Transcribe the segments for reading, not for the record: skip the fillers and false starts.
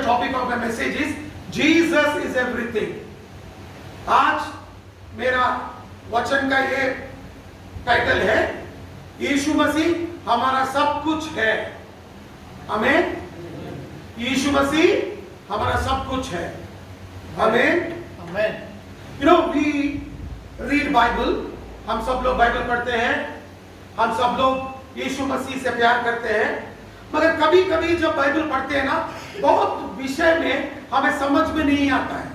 topic of my message is Jesus is everything. आज मेरा वचन का ये टाइटल है यीशु मसीह हमारा सब कुछ है. आमीन. यीशु मसीह हमारा सब कुछ है. आमीन. आमीन. You know, we read Bible. हम सब लोग बाइबल पढ़ते हैं. हम सब लोग यीशु मसीह से प्यार करते हैं. मगर कभी कभी जब बाइबल पढ़ते हैं ना, बहुत विषय में हमें समझ में नहीं आता है.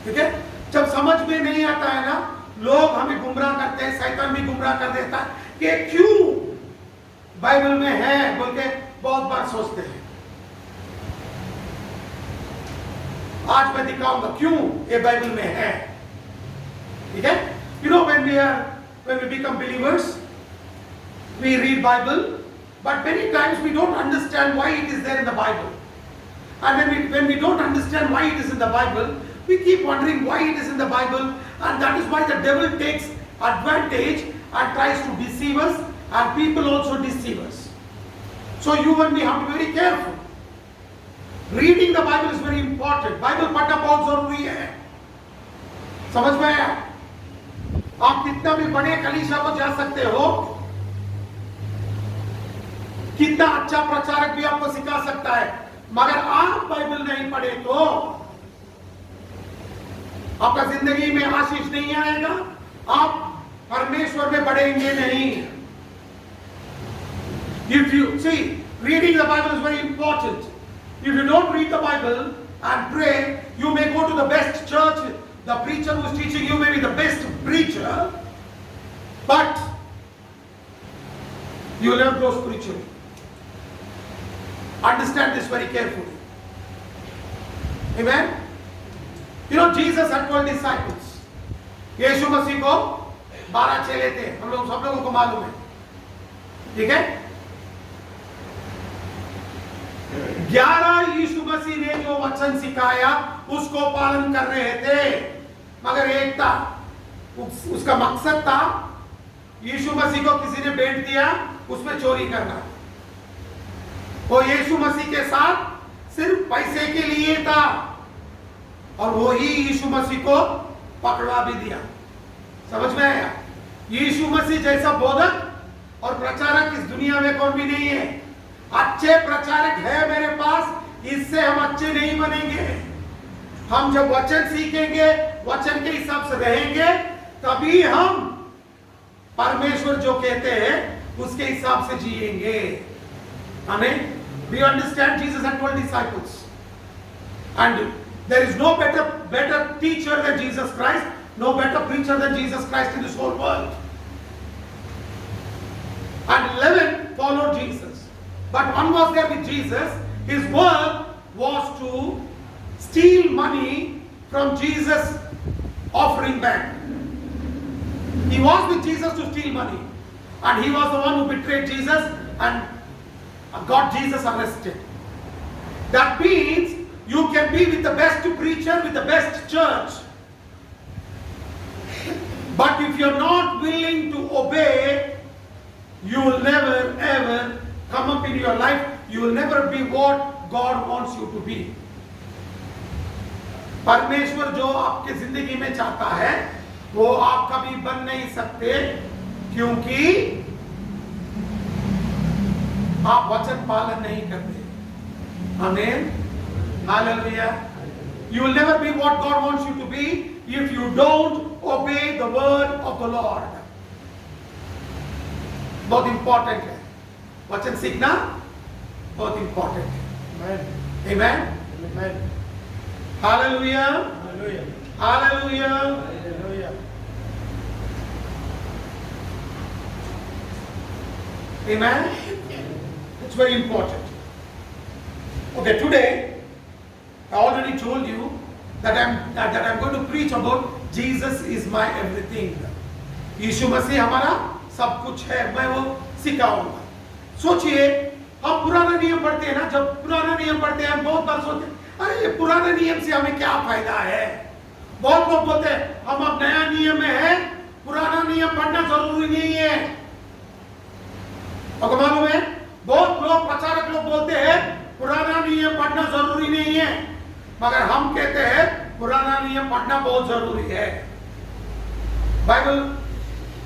ठीक है. जब समझ में नहीं आता है ना, लोग हमें गुमराह करते हैं. शैतान भी गुमराह कर देता है कि क्यों बाइबल में है बोल के बहुत बार सोचते हैं. आज मैं दिखाऊंगा क्यों ये बाइबल में है. ठीक है. You know, when we become believers, we read Bible, but many times we don't understand why it is there in the Bible. And when we don't understand why it is in the Bible, we keep wondering why it is in the Bible, and that is why the devil takes advantage and tries to deceive us, and people also deceive us. So you and me have to be very careful. Reading the Bible is very important. Bible पढ़ना बहुत जरूरी है. समझ में आया? आप कितना भी बड़े कलीसिया को जा सकते हो, कितना अच्छा प्रचारक भी आपको सिखा सकता है, मगर आप बाइबल नहीं पढ़े तो आपका जिंदगी में आशीष नहीं आएगा. आप परमेश्वर में बढ़ेंगे नहीं. If you see, reading the Bible is very important. If you don't read the Bible and pray, you may go to the best church. The preacher who is teaching you may be the best preacher, but you will never grow spiritually. Understand this very carefully. Amen. You know, Jesus had 12 disciples. यीशु मसीह को 12 चेले थे. हम लोग सब लोगों को मालूम है. ठीक है. 11 यीशु मसीह ने जो वचन सिखाया उसको पालन कर रहे थे, मगर एक था, उसका मकसद था यीशु मसीह को किसी ने भेंट दिया, उसमें चोरी करना. वो यीशु मसीह के साथ सिर्फ पैसे के लिए था, और वो ही यीशु मसीह को पकड़वा भी दिया. समझ में आया? यीशु मसीह जैसा बोधक और प्रचारक इस दुनिया में कौन भी नहीं है. अच्छे प्रचारक है मेरे पास, इससे हम अच्छे नहीं बनेंगे. हम जब वचन सीखेंगे, वचन के हिसाब से रहेंगे, तभी हम परमेश्वर जो कहते हैं उसके हिसाब से जिएंगे. आमीन. We understand Jesus had 12 disciples, and there is no better teacher than Jesus Christ, no better preacher than Jesus Christ in this whole world. And 11 followed Jesus. But one was there with Jesus. His work was to steal money from Jesus' offering bag. He was with Jesus to steal money. And he was the one who betrayed Jesus and got Jesus arrested. That means you can be with the best preacher, with the best church. But if you're not willing to obey, you will never ever come up in your life. You will never be what God wants you to be. परमेश्वर जो आपके जिंदगी में चाहता है वो आप कभी बन नहीं सकते, क्योंकि आप वचन पालन नहीं करते. आमीन. Hallelujah. You will never be what God wants you to be if you don't obey the word of the Lord. बहुत इंपॉर्टेंट है. वचन सीखना बहुत इंपॉर्टेंट है. Amen. Amen. Hallelujah. Hallelujah. Hallelujah. Hallelujah. Amen. It's very important. Okay, today I already told you that I'm going to preach about Jesus is my everything. यीशु मसीह हमारा सब कुछ है, मैं वो सिखाऊंगा. सोचिए, हम पुराना नियम पढ़ते हैं ना. जब पुराना नियम पढ़ते हैं हम बहुत बार सोचते हैं, अरे ये पुराने नियम से हमें क्या फायदा है. बहुत लोग बोलते हैं हम अब नया नियम में है, पुराना नियम पढ़ना जरूरी नहीं है. आपको मालूम है, बहुत लोग प्रचारक लोग बोलते हैं पुराना नियम पढ़ना जरूरी है, मगर हम कहते हैं पुराना नियम पढ़ना बहुत जरूरी है। बाइबल,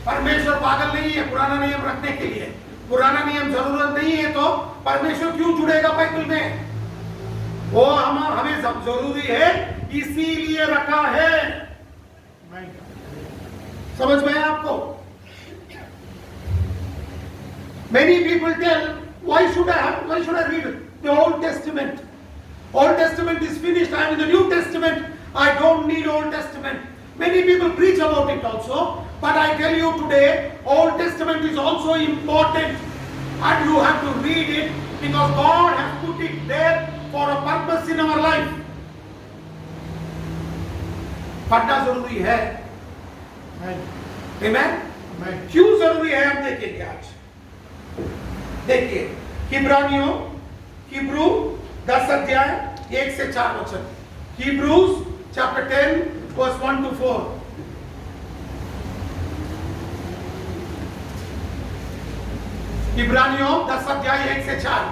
परमेश्वर पागल नहीं है पुराना नियम रखने के लिए। पुराना नियम जरूरत नहीं है तो परमेश्वर क्यों जुड़ेगा बाइबल में? वो हमें सब जरूरी है, इसीलिए रखा है। समझ में आपको? Many people tell, why should I read the Old Testament? Old Testament is finished. I am in the New Testament. I don't need Old Testament. Many people preach about it also, but I tell you today, Old Testament is also important, and you have to read it because God has put it there for a purpose in our life. पढ़ना जरूरी है। Amen? क्यों जरूरी है हम देखेंगे आज। देखिए हिब्रू 10 अध्याय 1 से 4 वचन। Hebrews chapter 10 verse 1 to 4। इब्रानियों 10 अध्याय 1 से 4।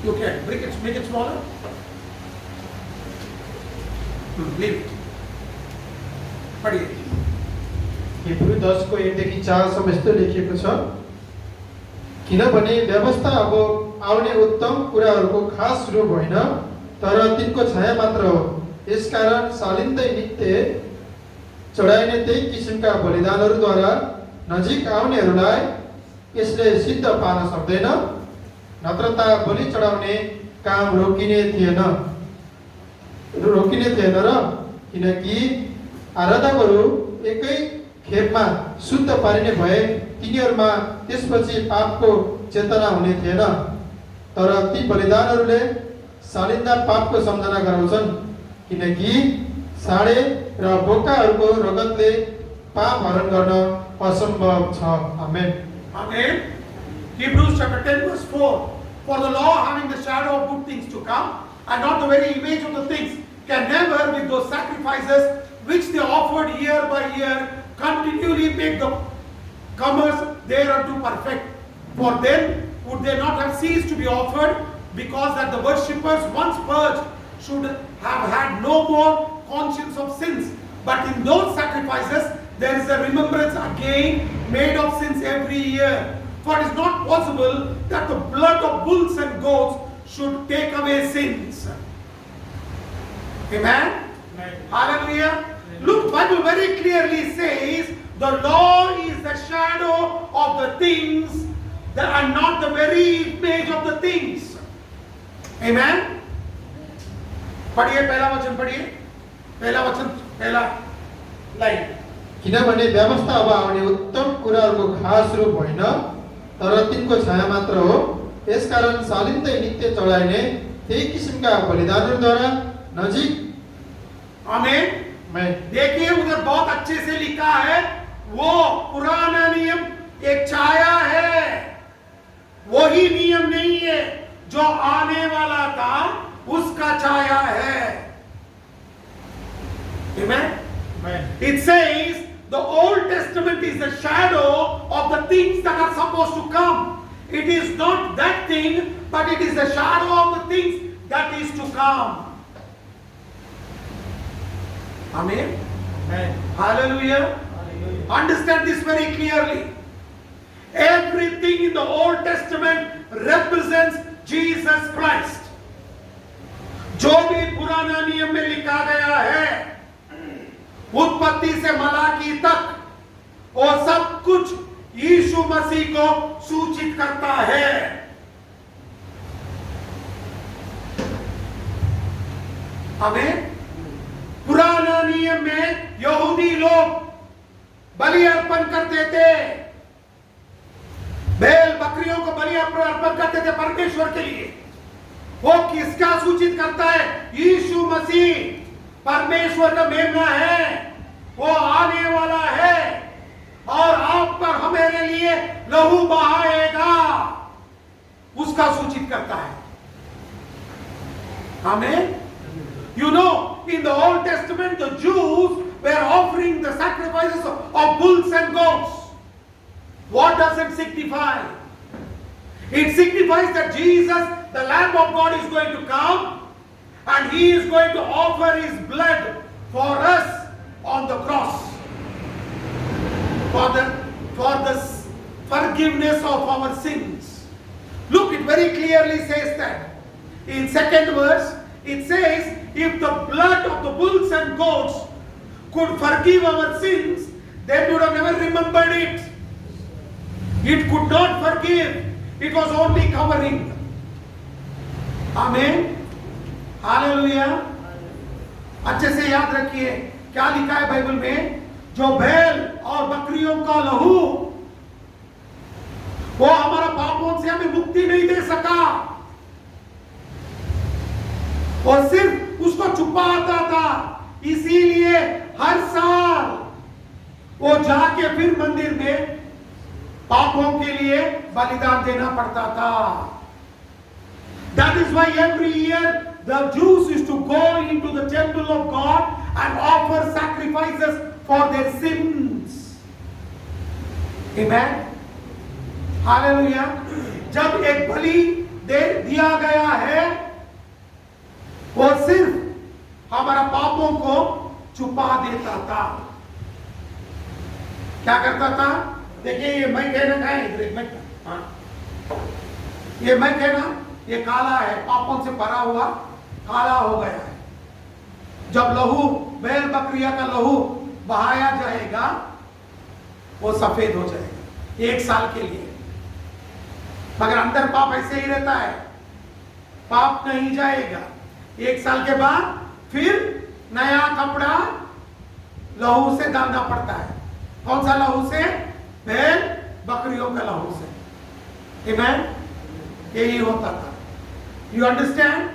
You can make it smaller. Leave it. पढ़िए। हिब्रू 10 को 1 देखि 4 सम्म यस्तो लेखिएको छ, किनभने व्यवस्था अब आउने उत्तम कुराहरूको खास रूप होइन, तर तिनको छाया मात्र हो। यसकारण सालिँदै नित्य चढाइने त्यही किसिमका बलिदानहरूद्वारा नजिक आउनेहरूलाई यसले सिद्ध पार्न सक्दैन। नत्र त बलि चढाउने काम रोकिने थिएन र, किनकि आराधकहरू एकै खेपमा शुद्ध पारिने भए तिनीहरूमा त्यसपछि पापको चेतना हुने थिएन। तर ती बलिदानहरूले सालिन्दा पापको सम्झना गराउँछन्, किनकि साडे र बोकाहरूको रगतले पाप हरण गर्न असम्भव छ। आमेन। Amen. Hebrews chapter 10 verse 4. For the law, having the shadow of good things to come, and not the very image of the things, can never, with those sacrifices which they offered year by year, continually make the comers thereunto perfect. For then would they not have ceased to be offered, because that the worshippers once purged should have had no more conscience of sins. But in those sacrifices there is a remembrance again made of sins every year. For it is not possible that the blood of bulls and goats should take away sins. Amen? Hallelujah. Look, Bible very clearly says the law is the shadow of the things that are not the very image of the things. Amen? पढ़िए पहला वचन, पढ़िए पहला वचन, पहला line. किनभने व्यवस्था अब आउने उत्तम कुराहरूको खास रूप होइन, तर तिनको छाया मात्र हो। यसकारण सालिँदै नित्य चढाइने त्यही किसिमका बलिदानहरूद्वारा नजिक। आमेन। देखिए उधर बहुत अच्छे से लिखा है, वो पुराना नियम एक छाया है, वही नियम नहीं है। जो आने वाला था उसका छाया है। Amen? It says the Old Testament is the shadow of the things that are supposed to come. It is not that thing, but it is the shadow of the things that is to come. Amen? Amen. Hallelujah. Hallelujah. Understand this very clearly. Everything in the Old Testament represents Jesus Christ. जो भी पुराना नियम में लिखा गया है, उत्पत्ति से मलाकी तक, वो सब कुछ यीशु मसीह को सूचित करता है। हमें पुराना नियम में यहूदी लोग बलि अर्पण करते थे, बैल बकरियों को बलि अर्पण करते थे परमेश्वर के लिए। वो किसका सूचित करता है? यीशु मसीह परमेश्वर का मेमना है, वो आने वाला है और आप पर हमारे लिए लहू बहाएगा, उसका सूचित करता है। आमेन। You know, in the Old Testament, the Jews were offering the sacrifices of bulls and goats. What does it signify? It signifies that Jesus, the Lamb of God, is going to come and He is going to offer His blood for us on the cross. For the forgiveness of our sins. Look, it very clearly says that. In second verse, it says, if the blood of the bulls and goats could forgive our sins, then we would have never remembered it. It could not forgive. It was only covering. Amen. Hallelujah. अच्छे से याद रखिए क्या लिखा है Bible में, जो बैल और बकरियों का लहू वो हमारा पापों से हमें मुक्ति नहीं दे सका, और सिर्फ उसको छुपाता था। इसीलिए हर साल वो जाके फिर मंदिर में पापों के लिए बलिदान देना पड़ता था। That is why every year the Jews used to go into the temple of God and offer sacrifices for their sins. Amen. Hallelujah. जब एक बलि दे दिया गया है, वो सिर्फ हमारा पापों को छुपा देता था। क्या करता था? देखिए ये मैं कहना का है, इधर मैं, ये मैं कहना, ये काला है, पापों से भरा हुआ काला हो गया है। जब लहू, बैल बकरिया का लहू बहाया जाएगा, वो सफेद हो जाएगा 1 साल के लिए। मगर अंदर पाप ऐसे ही रहता है, पाप नहीं जाएगा। 1 साल के बाद फिर नया कपड़ा लहू से डालना पड़ता है। कौन सा लहू से? बैल बकरियों का लहू से। Amen? यही होता था। You understand?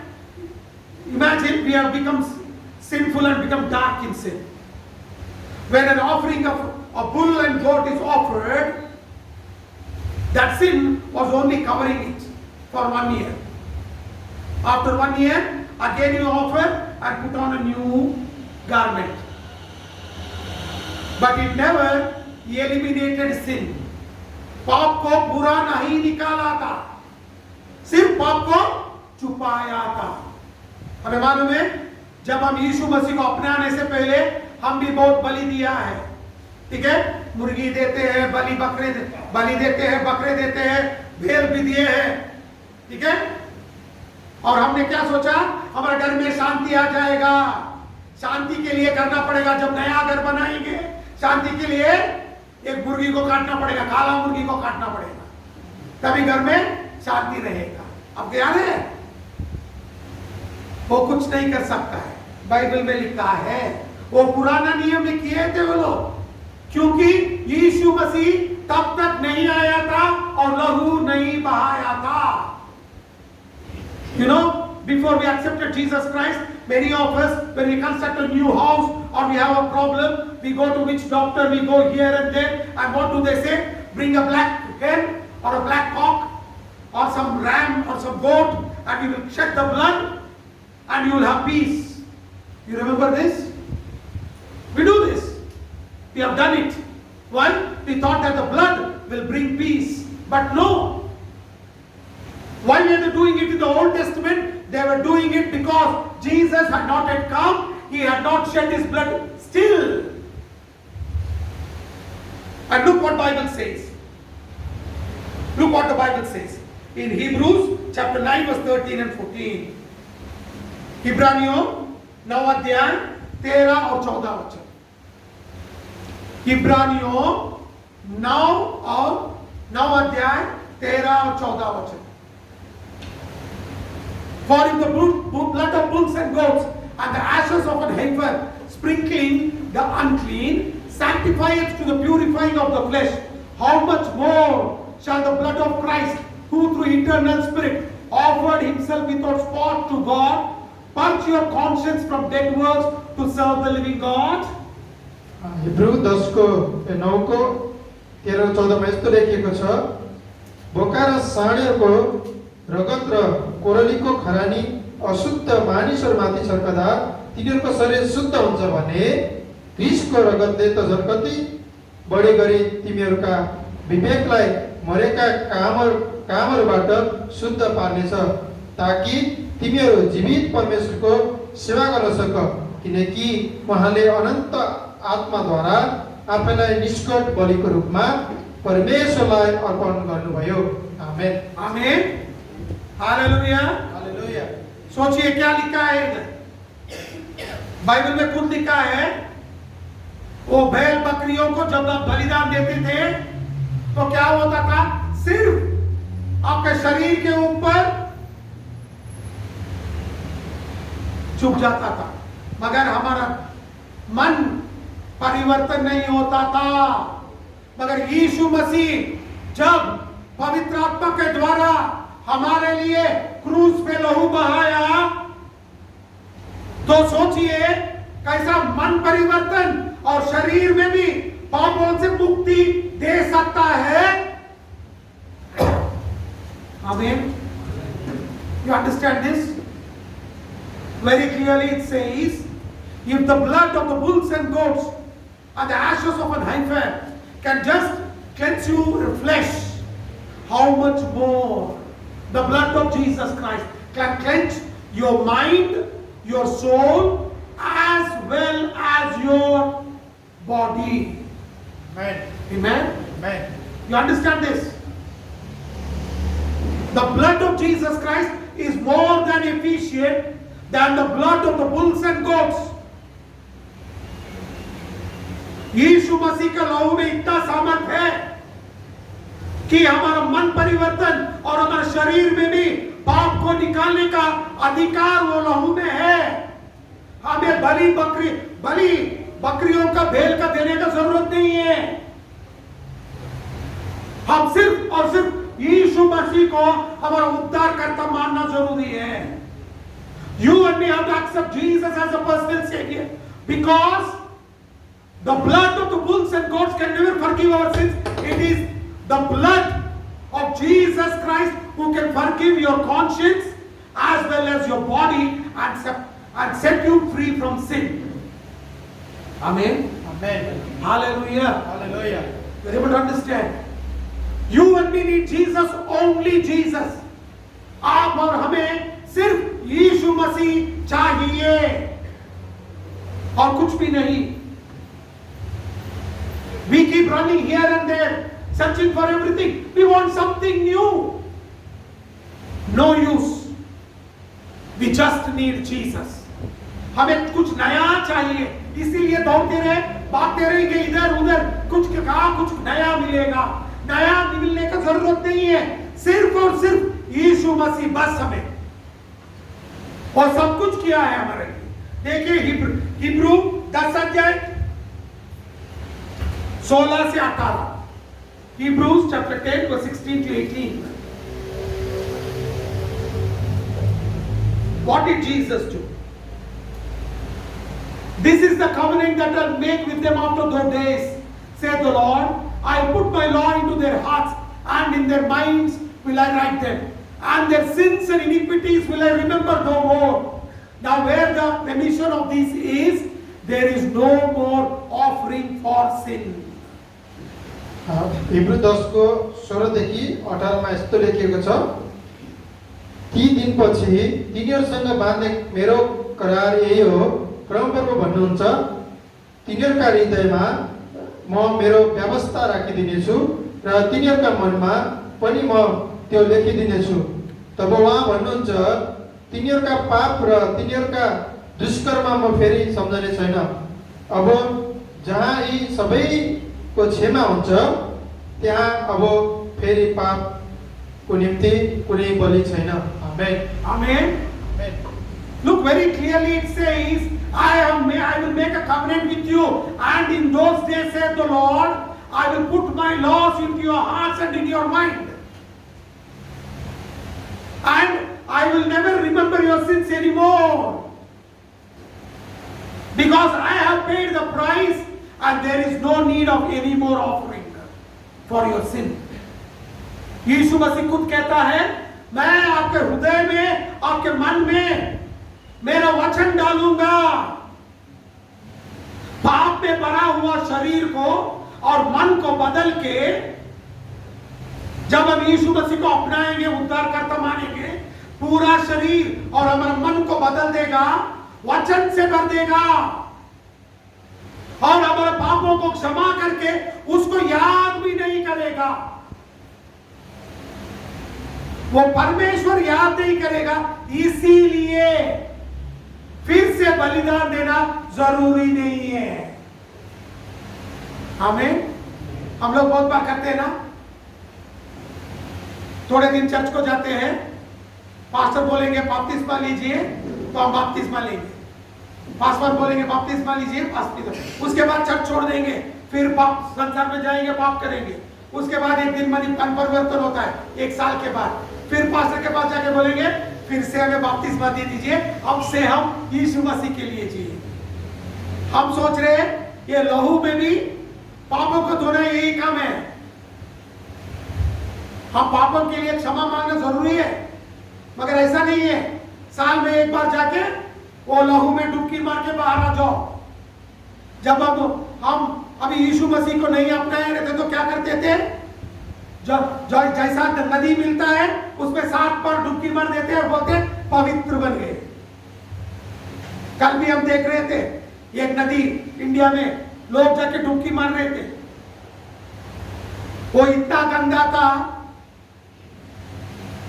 Imagine we have become sinful and become dark in sin. When an offering of a bull and goat is offered, that sin was only covering it for 1 year. After 1 year, again you offer and put on a new garment. But it never eliminated sin. पाप को बुरा नहीं निकाला था, सिर्फ पाप को छुपाया था। हमें मालूम है, जब हम यीशु मसीह को अपनाने से पहले हम भी बहुत बलि दिया है। ठीक है, मुर्गी देते हैं, बलि देते हैं, बकरे देते हैं, भेड़ भी दिए हैं। ठीक है, और हमने क्या सोचा, हमारे घर में शांति आ जाएगा। शांति के लिए करना पड़ेगा, जब नया घर बनाएंगे शांति के लिए एक मुर्गी को काटना पड़ेगा, काला मुर्गी को काटना पड़ेगा, तभी घर में शांति रहेगा। अब क्या है, वो कुछ नहीं कर सकता है। बाइबल में लिखा है वो पुराना नियम में किए थे वो लोग, क्योंकि यीशु मसीह तब तक नहीं आया था और लहू नहीं बहाया था। You know, before we accepted Jesus Christ, many of us, when we construct a new house or we have a problem, we go to which doctor, we go here and there, and what do they say? Bring a black hen or a black cock or some ram or some goat, and we will shed the blood and you will have peace. You remember this? We do this. We have done it. Why? We thought that the blood will bring peace. But no. Why were they doing it in the Old Testament? They were doing it because Jesus had not yet come. He had not shed his blood still. And look what Bible says. Look what the Bible says. In Hebrews chapter 9 verse 13 and 14. इब्रानियों 9 अध्याय 13 और 14 वचन। इब्रानियों 9 अध्याय 13 और 14 वचन। For if the blood of bulls and goats and the ashes of an heifer sprinkling the unclean sanctifieth to the purifying of the flesh, how much more shall the blood of Christ, who through eternal Spirit offered himself without spot to God, purge your conscience from dead works to serve the living God? Hebrew 10 को 9 को 13 14 मा यस्तो लेखिएको छ, बोका र साँडेको रगत र कोरलीको खरानी अशुद्ध मानिसहरूमाथि छर्कदा तिनीहरूको शरीर शुद्ध हुन्छ भने ख्रीष्टको रगतले त झन् कति बढी गरी तिमीहरूका विवेकलाई मरेका कामहरूबाट शुद्ध पार्नेछ, ताकि तिमीहरू जीवित परमेश्वरको सेवा गर्न सक, किनकि उहाँले अनन्त आत्माद्वारा आफैलाई निष्कट बलिको रूपमा परमेश्वरलाई अर्पण गर्नुभयो। आमेन। आमेन। हालेलुया। हालेलुया। सोचिए क्या लिखा है इधर, बाइबल में खुद लिखा है, वो बैल बकरियों को जब आप बलिदान देते थे तो क्या होता था, सिर्फ आपके शरीर के ऊपर चुप जाता था, मगर हमारा मन परिवर्तन नहीं होता था। मगर यीशु मसीह जब पवित्र आत्मा के द्वारा हमारे लिए क्रूस पे लहू बहाया, तो सोचिए कैसा मन परिवर्तन और शरीर में भी पापों से मुक्ति दे सकता है। आमीन। You understand this? Very clearly it says, if the blood of the bulls and goats and the ashes of an heifer can just cleanse your flesh, how much more the blood of Jesus Christ can cleanse your mind, your soul, as well as your body. Amen. Amen? Amen. You understand this? The blood of Jesus Christ is more than efficient than the blood of the bulls and goats. यीशु मसीह के लहू में इतना सामर्थ है कि हमारा मन परिवर्तन और हमारे शरीर में भी पाप को निकालने का अधिकार वो लहू में है। हमें बलि बकरियों का भेल का देने का जरूरत नहीं है। हम सिर्फ और सिर्फ यीशु मसीह को हमारा उद्धार करता मानना जरूरी है। You and me have to accept Jesus as a personal savior, because the blood of the bulls and goats can never forgive our sins. It is the blood of Jesus Christ who can forgive your conscience as well as your body and set you free from sin. Amen. Amen. Hallelujah. Hallelujah. You're able to understand? You and me need Jesus, only Jesus. आप और हमें सिर्फ यीशु मसीह चाहिए और कुछ भी नहीं। We keep running here and there, searching for everything. We want something new. No use. We just need Jesus. हमें कुछ नया चाहिए, इसीलिए दौड़ते रहे, भागते रहेंगे इधर उधर, कुछ कहा कुछ नया मिलेगा। नया मिलने का जरूरत नहीं है, सिर्फ और सिर्फ यीशु मसीह बस हमें, और सब कुछ किया है हमारे लिए। देखिए हिब्रू 10 अध्याय 16 से 18, Hebrews chapter 10 verse 16 to 18. What did Jesus do? This is the covenant that I'll make with them after those days, saith the Lord. I put my law into their hearts, and in their minds will I write them, and their sins and iniquities will I remember no more. Now where the remission of these is, there is no more offering for sin. Hebrew 10 को 16 देखि 18 मा यस्तो लेखिएको छ, ती दिनपछि तिनीहरूसँग बाँध्ने मेरो करार यही हो, परमप्रभु भन्नुहुन्छ, तिनीहरूका हृदयमा म मेरो व्यवस्था राखिदिनेछु र तिनीहरूका मनमा पनि म त्यो लेखिदिनेछु। तब उहाँ भन्नुहुन्छ, तिनीहरूका पाप र तिनीहरूका दुष्कर्म म फेरि सम्झने छैन। अब जहाँ यी सबैको क्षमा हुन्छ, त्यहाँ अब फेरि पापको निम्ति कुनै बलि छैन। आमेन। Amen. Look very clearly, it says, I will make a covenant with you, and in those days, saith the Lord, I will put my laws into your hearts and in your mind, and I will never remember your sins anymore, because I have paid the price, and there is no need of any more offering for your sin. यीशु मसीह खुद कहता है, मैं आपके हृदय में, आपके मन में मेरा वचन डालूंगा। पाप में भरा हुआ शरीर को और मन को बदल के जब हम यीशु मसीह को अपनाएंगे, उद्धारकर्ता मानेंगे, पूरा शरीर और हमारे मन को बदल देगा, वचन से भर देगा और हमारे पापों को क्षमा करके उसको याद भी नहीं करेगा। वो परमेश्वर याद नहीं करेगा, इसीलिए फिर से बलिदान देना जरूरी नहीं है। हमें हम लोग बहुत बार करते हैं ना, थोड़े दिन चर्च को जाते हैं, पास्टर बोलेंगे बपतिस्मा लीजिए तो हम बपतिस्मा लेंगे, पास्टर बोलेंगे बपतिस्मा लीजिए बपतिस्मा, उसके बाद चर्च छोड़ देंगे, फिर पाप संसार में जाएंगे, पाप करेंगे, उसके बाद एक दिन मन परिवर्तन होता है, एक साल के बाद फिर पास्टर के पास जाके बोलेंगे फिर से हमें बपतिस्मा दे दीजिए, अब से हम यीशु मसीह के लिए जिए। हम सोच रहे हैं ये लहू में भी पापों को धोना यही काम है। हम पापों के लिए क्षमा मांगना जरूरी है, मगर ऐसा नहीं है साल में एक बार जाके वो लहू में डुबकी मार के बाहर आ जाओ। जब हम अभी यीशु मसीह को नहीं अपनाए रहते तो क्या करते थे, जब जैसा नदी मिलता है उसमें 7 बार डुबकी मार देते और बोलते पवित्र बन गए। कल भी हम देख रहे थे एक नदी इंडिया में लोग जाके डुबकी मार रहे थे, वो इतना गंदा था।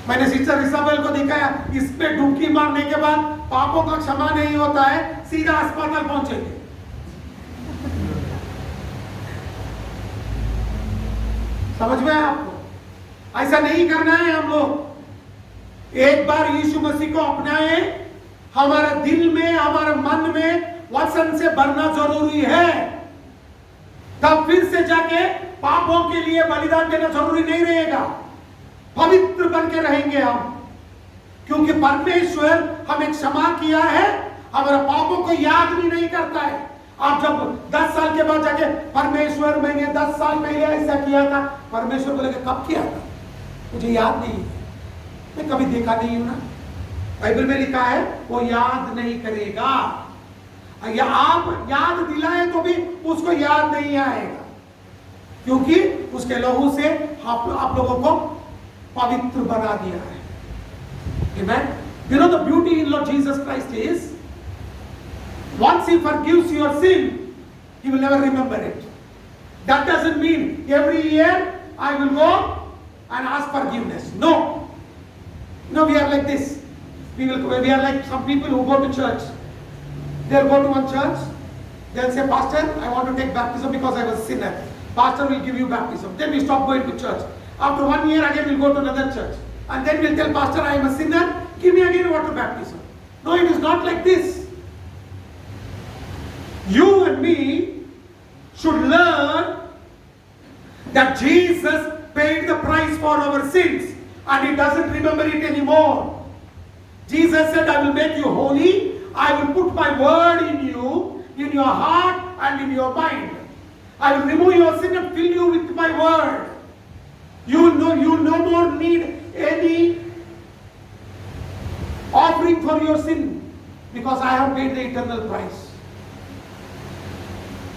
मैंने सिस्टर इसाबेल को दिखाया, इसमें डुबकी मारने के बाद पापों का क्षमा नहीं होता है, सीधा अस्पताल पहुंचेंगे। समझ में आपको? ऐसा नहीं करना है हम लोग। एक बार यीशु मसीह को अपनाए, हमारे दिल में, हमारे मन में वचन से भरना जरूरी है, तब फिर से जाके पापों के लिए बलिदान देना जरूरी नहीं रहेगा। पवित्र बन के रहेंगे हम, क्योंकि परमेश्वर हमें क्षमा किया है, हमारे पापों को याद भी नहीं करता है। आप जब 10 साल के बाद जाके परमेश्वर मैंने 10 साल पहले ऐसा किया था, परमेश्वर बोलेगा कब किया था, मुझे याद नहीं है, मैं कभी देखा नहीं हूं ना। बाइबल में लिखा है वो याद नहीं करेगा, या आप याद दिलाए तो भी उसको याद नहीं आएगा, क्योंकि उसके लहू से आप लोगों को पवित्र बना दिया है। Amen? You know the beauty in Lord Jesus Christ is, once He forgives your sin, He will never remember it. That doesn't mean every year I will go and ask forgiveness. No. You know, we are like this. We are like some people who go to church. They'll go to one church, they'll say, Pastor, I want to take baptism because I was a sinner. Pastor will give you baptism. Then we stop going to church. After 1 year again we'll go to another church. And then we'll tell Pastor, I am a sinner, give me again water baptism. No, it is not like this. You and me should learn that Jesus paid the price for our sins and He doesn't remember it anymore. Jesus said, I will make you holy. I will put my word in you, in your heart and in your mind. I will remove your sin and fill you with my word. You no more need any offering for your sin, because I have paid the eternal price.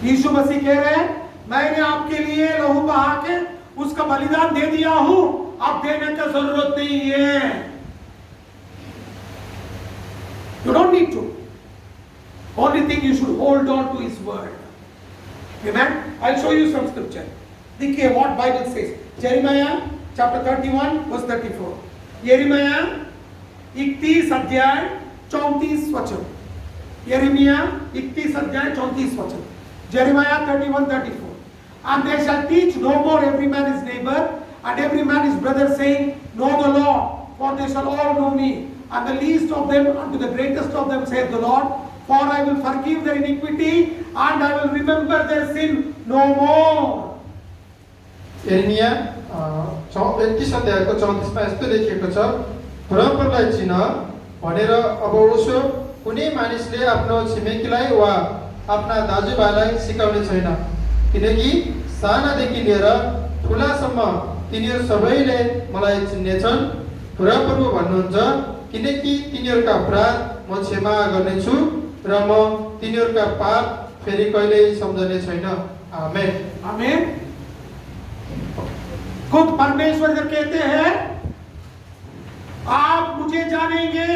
यीशु मसीह कह रहे हैं, मैंने आपके लिए लहू बहा के उसका बलिदान दे दिया हूं, अब देने की जरूरत नहीं है। You don't need to. Only thing you should hold on to His word. Amen? I'll show you some scripture. देखिए what Bible says. Jeremiah chapter 31 verse 34. यिर्मयाह 31 अध्याय 34 वचन। यिर्मयाह 31 अध्याय 34 वचन। Jeremiah 31:34. And they shall teach no more every man his neighbor and every man his brother, saying, Know the Lord, for they shall all know me, and the least of them unto the greatest of them, saith the Lord. For I will forgive their iniquity and I will remember their sin no more. यिर्मयाह 31 अध्यायको 34 मा यस्तो लेखिएको छ, परमेश्वरलाई चिन भनेर अब उसो कुनै मानिसले आफ्नो छिमेकीलाई वा आफ्ना दाजुभाइलाई सिकाउने छैन, किनकि सानादेखि लिएर ठुलासम्म तिनीहरू सबैले मलाई चिन्नेछन्। परमप्रभु भन्नुहुन्छ, किनकि तिनीहरूका अपराध म क्षमा गर्नेछु र म तिनीहरूका पाप फेरि कहिल्यै सम्झने छैन। आमेन। आमेन। खुद परमेश्वर इधर कहते हैं आप मुझे जानेंगे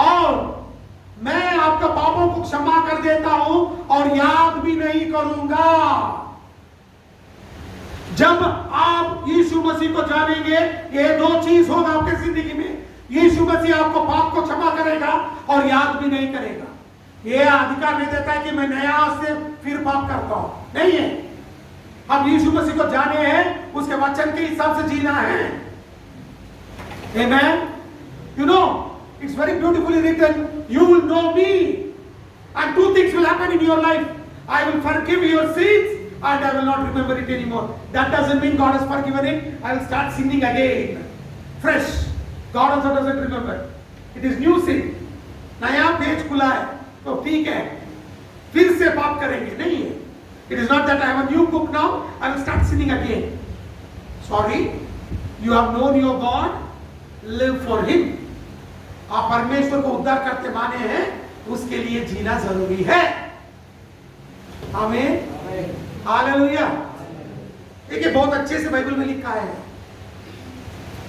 और मैं आपका पापों को क्षमा कर देता हूं और याद भी नहीं करूंगा। जब आप यीशु मसीह को जानेंगे, ये दो चीज होगा आपके जिंदगी में। यीशु मसीह आपको पाप को क्षमा करेगा और याद भी नहीं करेगा। ये अधिकार नहीं देता है कि मैं नया से फिर पाप करता हूं, नहीं है। हम यीशु मसीह को जाने हैं, उसके वचन के हिसाब से जीना है। Amen? You know, it's very beautifully written, you will know me and two things will happen in your life. I will forgive your sins and I will not remember it anymore. That doesn't mean God has forgiven it. I will start sinning again, fresh. God also doesn't remember. It is new sin. नया page खुला है तो ठीक है, फिर से पाप करेंगे, नहीं है। It is not that I have a new book now, I will start sinning again. Sorry, you have known your God, live for Him. आप परमेश्वर को उद्धार करते माने हैं, उसके लिए जीना जरूरी है। आमीन, हालेलुया। देखिए बहुत अच्छे से बाइबल में लिखा है,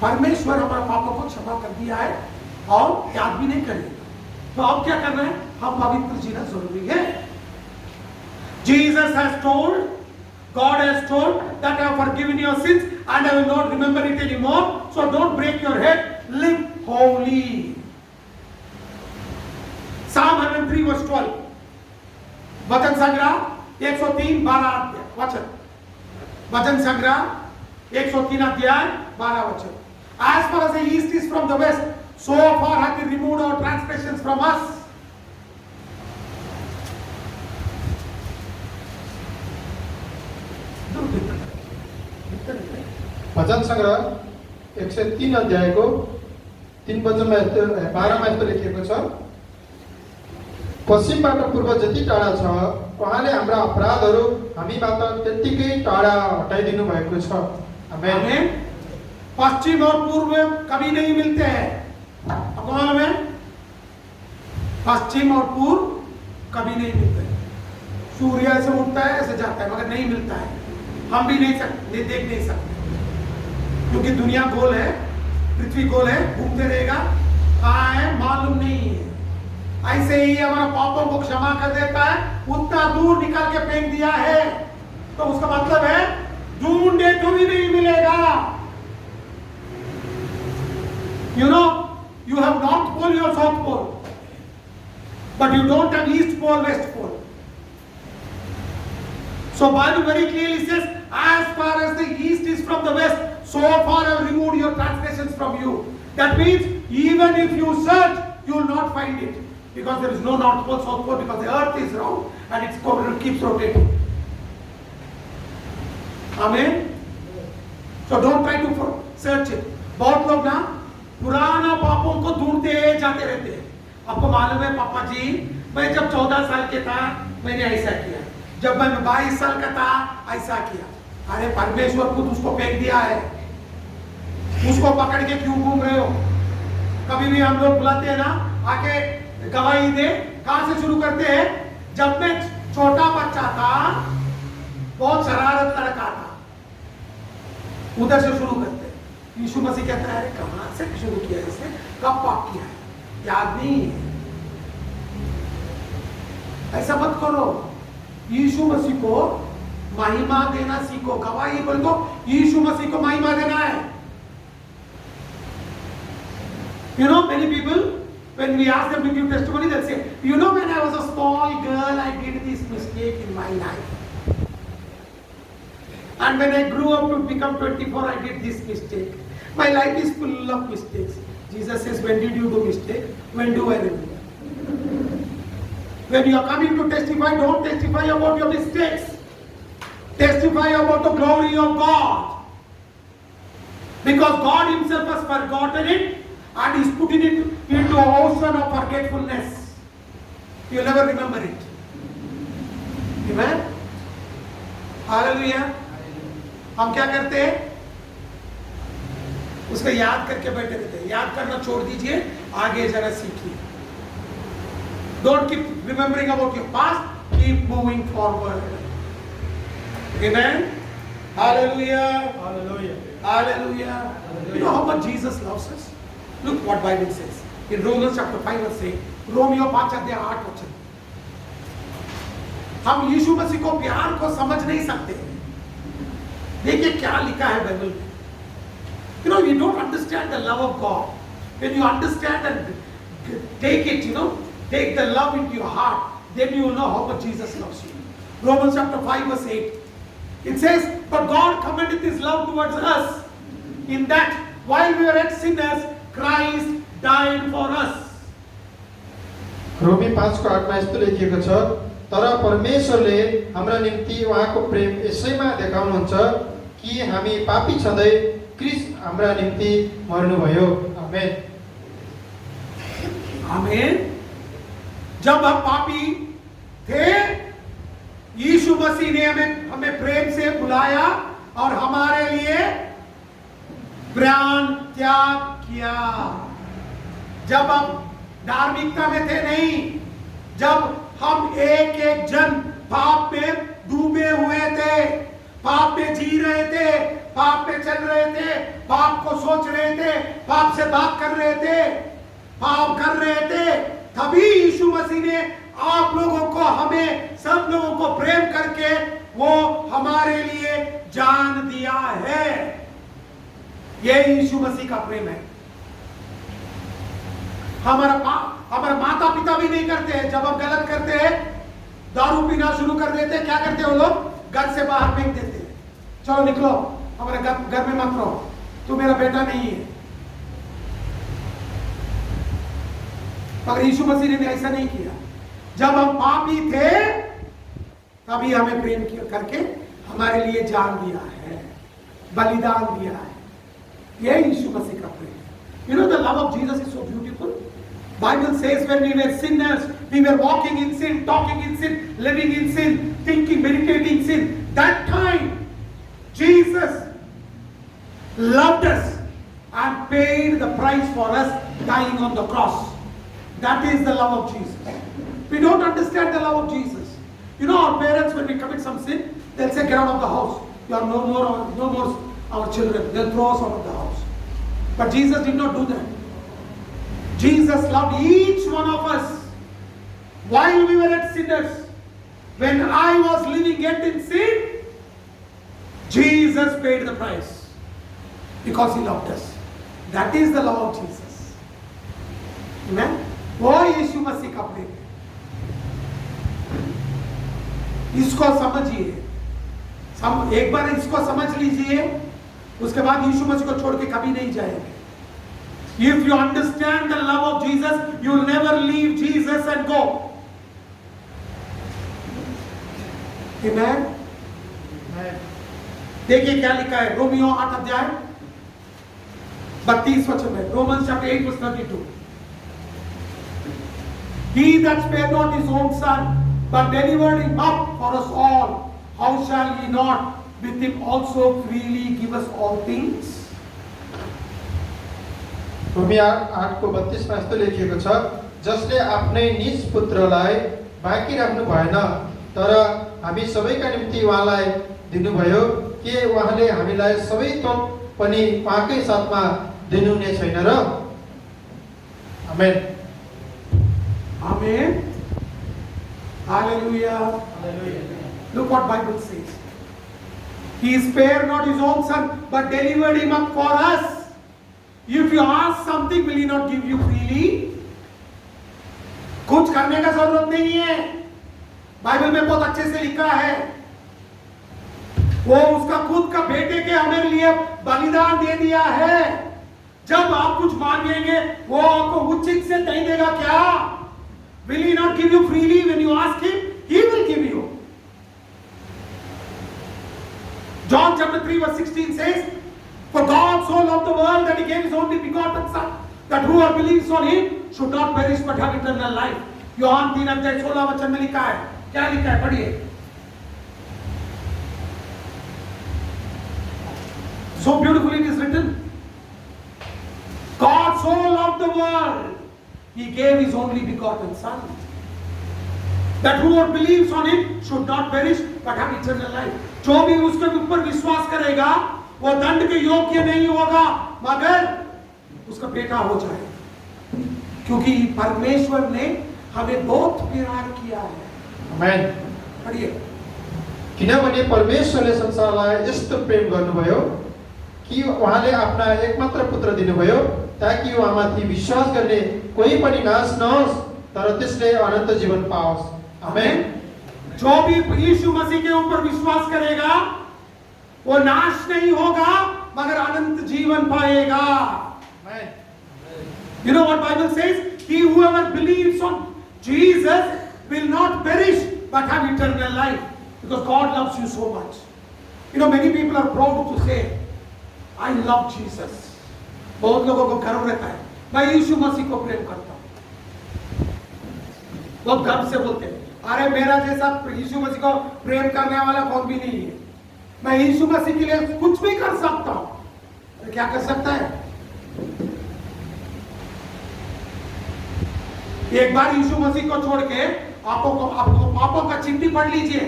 परमेश्वर हमारे पापों को क्षमा कर दिया है और याद भी नहीं करेगा। तो अब क्या करना है? हम पवित्र जीना जरूरी है। Jesus has told, God has told that I have forgiven your sins and I will not remember it anymore. So don't break your head, live holy. Psalm 103 verse 12. वचन संग्रह 103 12 वचन। वचन संग्रह 103 अध्याय 12 वचन। As far as the east is from the west, so far hath He removed our transgressions from us. भजन संग्रह 103 अध्यायको 3 वचनमा 12 मा यस्तो लेखिएको छ, पश्चिमबाट पूर्व जति टाढा छ उहाँले हाम्रा अपराधहरू हामीबाट त्यतिकै टाढा हटाइदिनु भएको छ। आमेन। पश्चिम और पूर्व कभी नहीं मिलते हैं, आपको मालूम है? पश्चिम और पूर्व कभी नहीं मिलते। सूर्य ऐसे उठता है, ऐसे जाता है, मगर नहीं मिलता है। हम भी नहीं सकते, देख नहीं सकते, क्योंकि दुनिया गोल है, पृथ्वी गोल है, घूमते रहेगा, कहाँ है मालूम नहीं है। ऐसे ही हमारा पापों को क्षमा कर देता है, उतना दूर निकाल के फेंक दिया है, तो उसका मतलब है ढूंढे तो भी नहीं मिलेगा। You know, you have North Pole, you have South Pole, but you don't have East Pole, West Pole. So Bible very clearly says, as far as the east is from the west, so far I have removed your transgressions from you. That means even if you search, you will not find it, because there is no North Pole, South Pole, because the earth is round and it keeps rotating. Amen. So don't try to search it. बहुत लोग ना पुराना पापों को ढूंढते जाते रहते हैं। आपको मालूम है पापा जी, मैं जब 14 साल के था मैंने ऐसा किया, जब मैं 22 साल का था ऐसा किया। अरे परमेश्वर खुद उसको फेंक दिया है, उसको पकड़ के क्यों घूम रहे हो? कभी भी हम लोग बुलाते हैं ना, आके गवाही दे। कहां से शुरू करते हैं? जब मैं छोटा बच्चा था, बहुत शरारत लड़का था, उधर से शुरू करते हैं। यीशु मसीह कहता है कहां से शुरू किया, इसने कब पाप किया है, याद नहीं है। ऐसा मत करो, यीशु मसीह को महिमा देना सीखो। गवाही बोल दो, यीशु मसीह को महिमा देना है। You know, many people, when we ask them to give testimony, they'll say, you know, when I was a small girl, I did this mistake in my life. And when I grew up to become 24, I did this mistake. My life is full of mistakes. Jesus says, when did you do mistake? When do I remember? When you are coming to testify, don't testify about your mistakes. Testify about the glory of God. Because God Himself has forgotten it and He's putting it into an ocean of forgetfulness. You'll never remember it. Amen? Hallelujah. हम क्या करते हैं? उसको याद करके बैठे रहते हैं। याद करना छोड़ दीजिए, आगे जरा सीखिए। Don't keep remembering about your past, keep moving forward. Amen? Hallelujah. Hallelujah. Hallelujah. You know how much Jesus loves us? Look what Bible says. In Romans chapter 5 verse 8. Romeo 5 अध्याय 8 वचन. हम यीशु मसीह को प्यार को समझ नहीं सकते. देखिए क्या लिखा है बाइबल में. You know, you don't understand the love of God. When you understand and take it, you know, take the love into your heart, then you will know how much Jesus loves you. Romans chapter 5 verse 8. It says, but God commended His love towards us in that while we were yet sinners, Christ died for us. रोमी 5 को 8 मा यस्तो लेखिएको छ, तर परमेश्वरले हाम्रा निम्ति उहाँको प्रेम यसैमा देखाउनुहुन्छ कि हामी पापी छँदै क्रिस्ट हाम्रा निम्ति मर्नुभयो. आमेन. आमेन. जब हम पापी थे, यीशु मसीह ने हमें प्रेम से बुलाया और हमारे लिए प्राण त्याग किया. जब हम धार्मिकता में थे नहीं, जब हम एक एक जन पाप में डूबे हुए थे, पाप में जी रहे थे, पाप में चल रहे थे, पाप को सोच रहे थे, पाप से बात कर रहे थे, पाप कर रहे थे, तभी यीशु मसीह ने आप लोगों को, हमें सब लोगों को प्रेम करके वो हमारे लिए जान दिया है. ये यीशु मसीह का प्रेम है. हमारा माता पिता भी नहीं करते हैं. जब हम गलत करते हैं, दारू पीना शुरू कर देते हैं, क्या करते हैं वो लोग? घर से बाहर फेंक देते हैं. चलो निकलो, हमारे घर में मत रहो, तू मेरा बेटा नहीं है. मगर यीशु मसीह ने ऐसा नहीं किया. जब हम पापी थे, तभी हमें प्रेम करके हमारे लिए जान दिया है, बलिदान दिया है. यह यीशु मसीह का प्रेम. You know, the love of Jesus is so beautiful. Bible says when we were sinners, we were walking in sin, talking in sin, living in sin, thinking, meditating sin. That time, Jesus loved us and paid the price for us, dying on the cross. That is the love of Jesus. We don't understand the love of Jesus. You know, our parents, when we commit some sin, they'll say, get out of the house. You are no more our children. They'll throw us out of the house. But Jesus did not do that. Jesus loved each one of us while we were yet sinners. When I was living yet in sin, Jesus paid the price because He loved us. That is the love of Jesus. Amen? वो यीशु मसीह का प्रेम है. इसको समझिए. एक बार इसको समझ लीजिए, उसके बाद यीशु मसीह को छोड़ के कभी नहीं जाएंगे. If you understand the love of Jesus, you will never leave Jesus and go. Amen? देखिए क्या लिखा है रोमियो 8 अध्याय 32 वचन में. Romans chapter 8 verse 32. He that spared not His own Son, but delivered Him up for us all, how shall He not with Him also freely give us all things? रोमी 8 को 32 मा यस्तो लेखिएको छ, जसले आफ्नै निज पुत्रलाई बाँकी राख्नु भएन, तर हामी सबैका निम्ति उहाँलाई दिनुभयो, के उहाँले हामीलाई सबै थोक पनि उहाँकै साथमा दिनुहुने छैन र? आमेन. Amen. Hallelujah. Hallelujah. Look what Bible says. He spared not His own Son, but delivered Him up for us. If you ask something, will He not give you freely? कुछ करने का जरूरत नहीं है. बाइबल में बहुत अच्छे से लिखा है, वो उसका खुद का बेटे के हमारे लिए बलिदान दे दिया है. जब आप कुछ मांगेंगे, वो आपको उचित से नहीं देगा क्या? Will He not give you freely when you ask Him? He will give you. John chapter 3 verse 16 says, for God so loved the world that He gave His only begotten Son, that whoever believes on Him should not perish but have eternal life. Yohan 3 अध्याय 16 वचन में लिखा है. क्या लिखा है? पढ़िए. So beautifully it is written. God so loved the world, He gave His only begotten Son, that whoever believes on Him should not perish but have eternal life. जो भी उसके ऊपर विश्वास करेगा वो दंड के योग्य नहीं होगा, मगर उसका बेटा हो जाएगा, क्योंकि परमेश्वर ने हमें बहुत प्यार किया है। आमेन। पढ़िए। किनभने परमेश्वरले संसारलाई यस्तो प्रेम गर्नुभयो कि उहाँले आफ्ना एकमात्र पुत्र दिनुभयो ताकि उहाँमाथि विश्वास गर्ने कोही पनि नाश नहोस् तर त्यसले अनन्त जीवन पाओस्। आमेन। जो भी यीशु मसीह के ऊपर विश्वास करेगा वो नाश नहीं होगा मगर अनंत जीवन पाएगा। आमेन। You know what Bible says? He whoever believes on Jesus will not perish but have eternal life, because God loves you so much. You know, many people are proud to say, I love Jesus. बहुत लोगों को गर्व रहता है, मैं यीशु मसीह को प्रेम करता हूँ। बहुत गर्व से बोलते हैं, अरे मेरा जैसा यीशु मसीह को प्रेम करने वाला कौन भी नहीं है, मैं यीशु मसीह के लिए कुछ भी कर सकता हूँ। अरे क्या कर सकता है? एक बार यीशु मसीह को छोड़ के आपको पापों का चिट्ठी पढ़ लीजिए,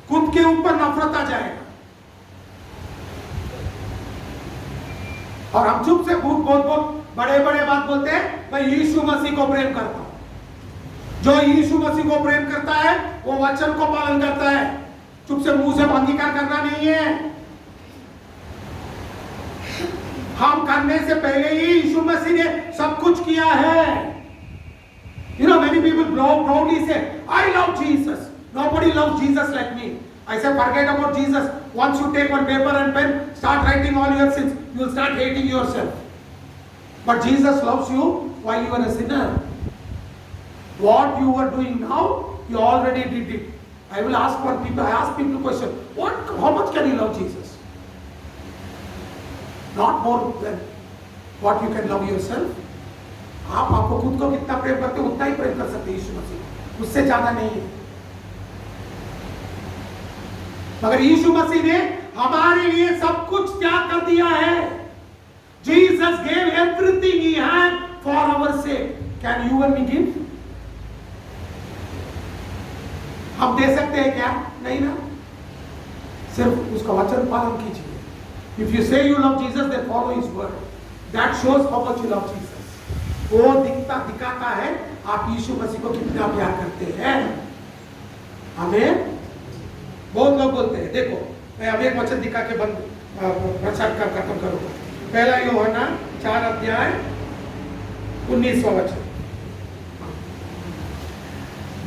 खुद के ऊपर नफरत आ जाएगा। और हम चुप से बहुत बड़े बड़े बात बोलते हैं, मैं यीशु मसीह को प्रेम करता हूं। जो यीशु मसीह को प्रेम करता है वो वचन को पालन करता है। चुप से मुंह से अंगीकार करना नहीं है। हम करने से पहले ही यीशु मसीह ने सब कुछ किया है। You know, many people proudly say, I love Jesus. Nobody loves Jesus like me. I say, forget about Jesus. Once you take one paper and pen, start writing all your sins, you will start hating yourself. But Jesus loves you while you are a sinner. What you are doing now, you already did it. I will ask one people, I ask people question, how much can you love Jesus? Not more than what you can love yourself. आप आपको खुद को कितना प्रेम करते हो उतना ही प्रेम कर सकते हैं यीशु मसीह, उससे ज्यादा नहीं है। मगर यीशु मसीह ने हमारे लिए सब कुछ त्याग कर दिया है। Jesus gave everything he had for our sake. Can you and me give? हम दे सकते हैं क्या? नहीं ना। सिर्फ उसका वचन पालन कीजिए। If you say you love Jesus, then follow his word. That shows how much you love Jesus. वो दिखाता है आप यीशु मसीह को कितना प्यार करते हैं। हमें बहुत लोग बोलते हैं, देखो मैं अब एक वचन दिखा के बंद प्रचार कर खत्म करूंगा। पहला यूहन्ना 4 अध्याय 19वां वचन।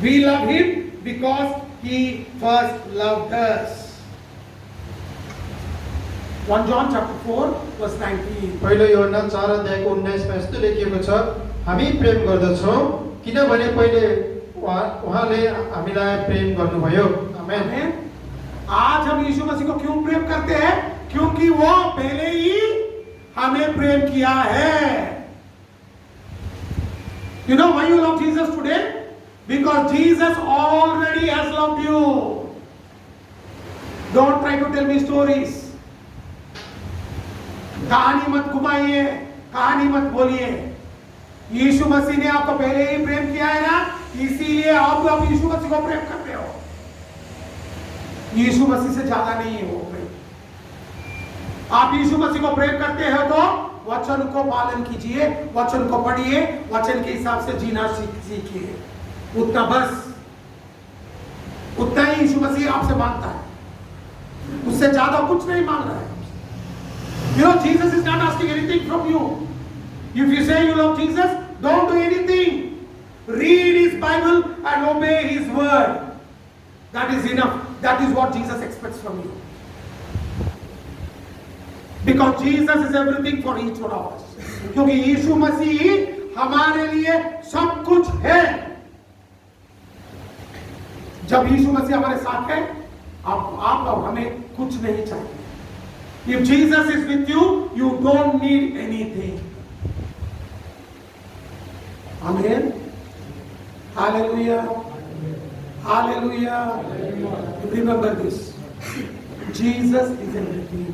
We love him because he first loved us. 1 John chapter 4 verse 19. पहिलो यूहन्ना 4 अध्यायको 19 मा यस्तो लेखिएको छ, हामी प्रेम गर्दछौँ किनभने पहिले उहाँले हामीलाई प्रेम गर्नुभयो। आमेन। आज हम यीशु मसीह को क्यों प्रेम करते हैं? क्योंकि वो पहले ही हमें प्रेम किया है। You know why you love Jesus today? Because Jesus already has loved you. Don't try to tell me stories. कहानी मत घुमाइए, कहानी मत बोलिए। यीशु मसीह ने आपको पहले ही प्रेम किया है ना, इसीलिए आप यीशु मसीह को प्रेम करते हो। यीशु मसीह से ज्यादा नहीं है वो प्रेम। आप यीशु मसीह को प्रेम करते हो तो वचन को पालन कीजिए, वचन को पढ़िए, वचन के हिसाब से जीना सीखिए। उतना बस, उतना ही यीशु मसीह आपसे मांगता है, उससे ज्यादा कुछ नहीं मांग रहा है। You know, Jesus is not asking anything from you. If you say you love Jesus, don't do anything. Read his Bible and obey his word. That is enough. That is what Jesus expects from you. Because Jesus is everything for each one of us. क्योंकि यीशु मसीह हमारे लिए सब कुछ है। जब यीशु मसीह हमारे साथ है, आप और हमें कुछ नहीं चाहिए। If Jesus is with you, you don't need anything. Amen. Hallelujah. Hallelujah. Remember this. Jesus is everything.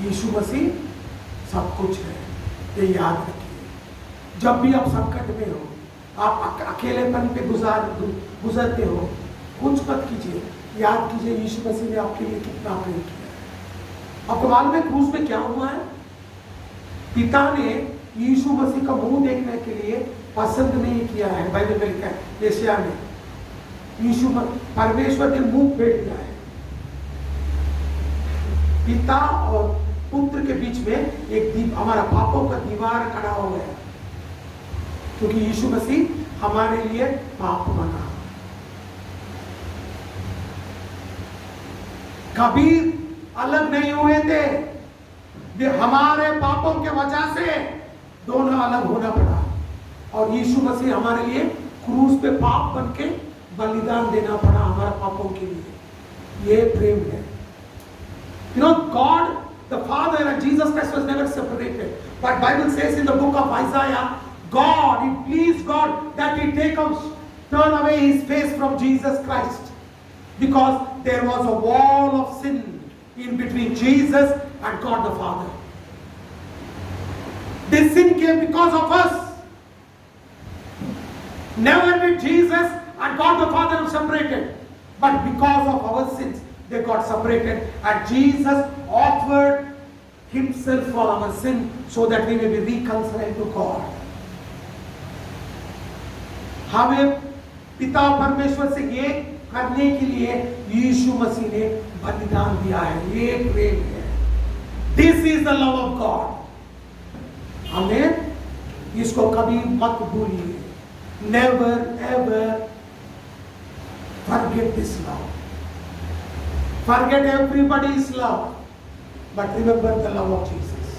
यीशु मसीह सब कुछ है, ये याद रखिए। जब भी आप संकट में हो, आप अकेलेपन पे गुजरते हो, कुछ मत कीजिए। याद कीजिए यीशु मसीह ने आपके लिए कितना प्रेम किया। आपको मालूम है क्रूस में क्या हुआ है? पिता ने यीशु मसीह का मुंह देखने के लिए पसंद नहीं किया है। बाइबल में लिखा है यशायाह में, परमेश्वर ने मुंह फेर दिया है। पिता और पुत्र के बीच में एक हमारा पापों का दीवार खड़ा हो गया, क्योंकि यीशु मसीह हमारे लिए पाप बना। कभी अलग नहीं हुए थे, हमारे पापों के वजह से दोनों अलग होना पड़ा, और यीशु मसीह हमारे लिए क्रूस पे पाप बन के बलिदान देना पड़ा हमारे पापों के लिए। ये प्रेम है। You know, God, the Father and Jesus Christ was never separated. But Bible says in the book of Isaiah, God, it pleased God that He turn away His face from Jesus Christ, because there was a wall of sin in between Jesus and God the Father. This sin came because of us. Never did Jesus and God the Father have separated, but because of our sins they got separated, and Jesus offered Himself for our sin so that we may be reconciled to God. हमें पिता परमेश्वर से एक करने के लिए यीशु मसीह ने बलिदान दिया है। ये प्रेम है। This is the love of God. हमें इसको कभी मत भूलिए। Never ever forget this love. Forget everybody's love, but remember the love of Jesus.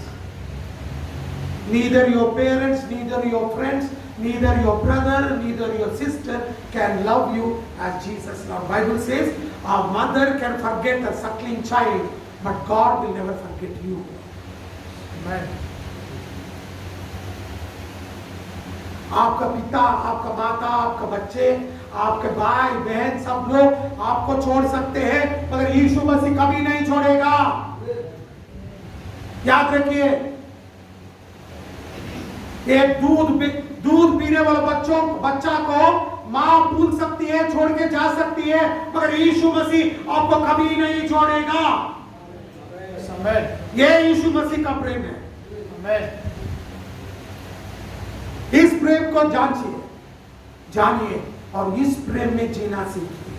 Neither your parents, neither your friends, neither your brother, neither your sister can love you as Jesus loved. Bible says a mother can forget a suckling child, but God will never forget you. Amen. आपका पिता, आपका माता, आपका बच्चे, आपके भाई बहन सब लोग आपको छोड़ सकते हैं, मगर यीशु मसीह कभी नहीं छोड़ेगा। याद रखिए, एक दूध पीने वाला बच्चा को मां भूल सकती है, छोड़ के जा सकती है, मगर यीशु मसीह आपको कभी नहीं छोड़ेगा। ये यीशु मसीह का प्रेम है। इस प्रेम को जानिए और इस प्रेम में जीना सीखिए।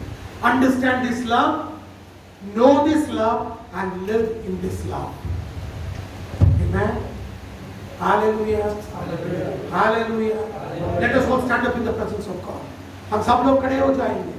Understand this love, know this love and live in this love. Amen. Hallelujah, hallelujah. Let us all stand up in the presence of God. हम सब लोग खड़े हो जाएंगे।